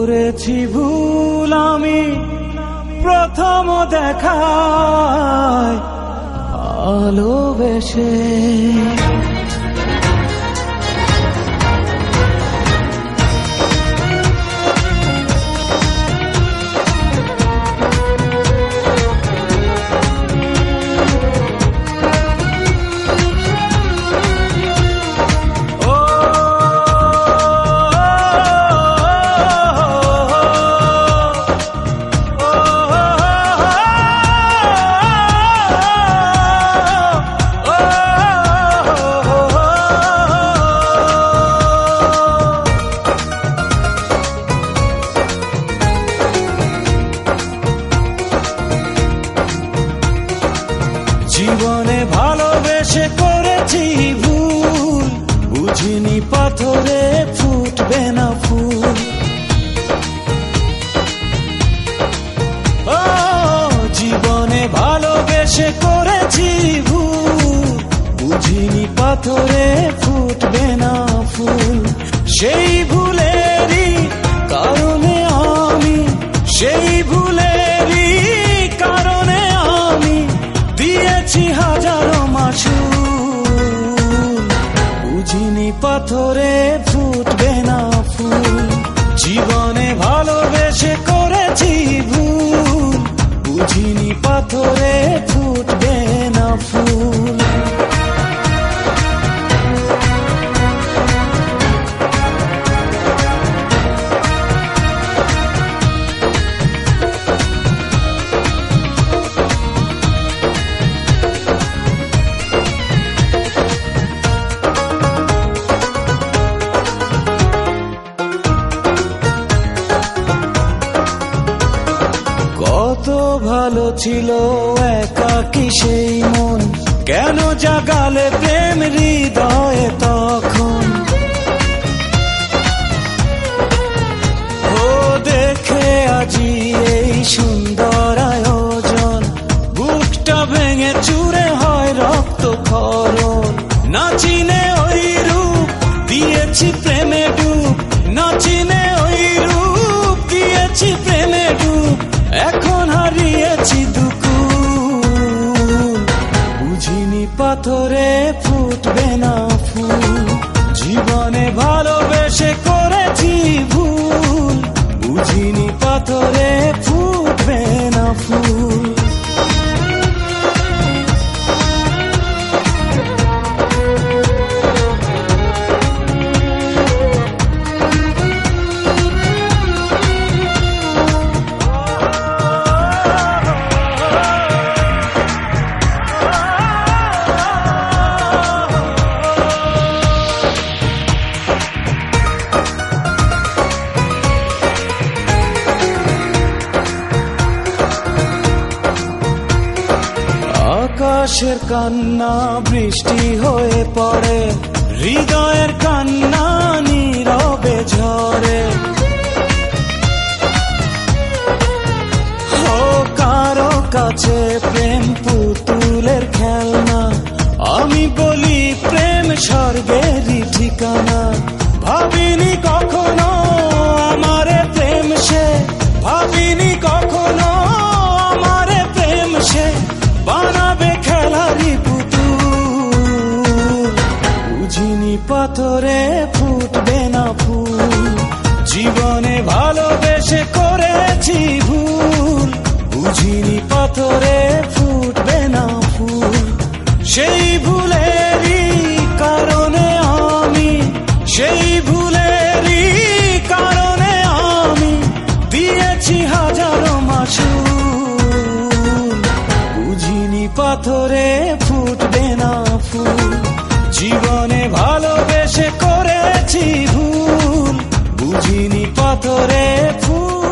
করেছি ভুল আমি প্রথম দেখায় ভালোবেসে। জীবনে ভালোবেসে করেছি ভুল, বুঝিনি পাথরে ফুটবে না ফুল। ও জীবনে ভালোবেসে করেছি ভুল, বুঝিনি পাথরে ফুটবে না ফুল। সেই ভুলেরই কারণে আমি, সেই ভুলেরই কারণে আমি দিয়েছি হাজারো মাসুল। বুঝিনি পাথরে ফুটবে না ফুল। জীবনে ভালোবেসে করেছি ভুল, বুঝিনি পাথরে ফুটবে না ফুল। কত ভালো ছিল একাকী সেই মন, কেন জাগালে প্রেম হৃদয়ে তখন। ও দেখে আজি এই সুন্দর আয়োজন, বুকটা ভেঙে চুরে হয় রক্ত ক্ষরণ। না চিনে ওই রূপ দিয়েছি প্রেমে ডুব, না চিনে ওই রূপ দিয়েছি প্রেমে ডুব। এখন হারিয়েছি দুকুল, বুঝিনি পাথরে ফুটবে না ফুল। জীবনে ভালোবেসে করেছি ভুল, বুঝিনি পাথরে ফুটবে না ফুল। আকাশের কান্না বৃষ্টি হয়ে পড়ে, হৃদয়ের কান্না নীরবে ঝরে। ও কারো কাছে প্রেম পুতুলের খেলনা, আমি বলি প্রেম স্বর্গেরই ঠিকানা। ভাবিনি কখনো আমারে প্রেম সে, ভাবিনি কখনো আমারে প্রেম সে বানাবে খেলারি পুতুল। বুঝিনি পাথরে ফুটবে না ফুল। জীবনে ভালোবেসে করেছি ভুল, বুঝিনি পাথরে ফুটবে না ফুল। সেই ভুলেরই কারণে আমি, সেই ভুলেরই কারণে আমি দিয়েছি হাজারো মাসুল। বুঝিনি পাথরে ফুটবে না ফুল। জীবনে ভালোবেসে করেছি ভুল, বুঝিনি পাথরে ফুল।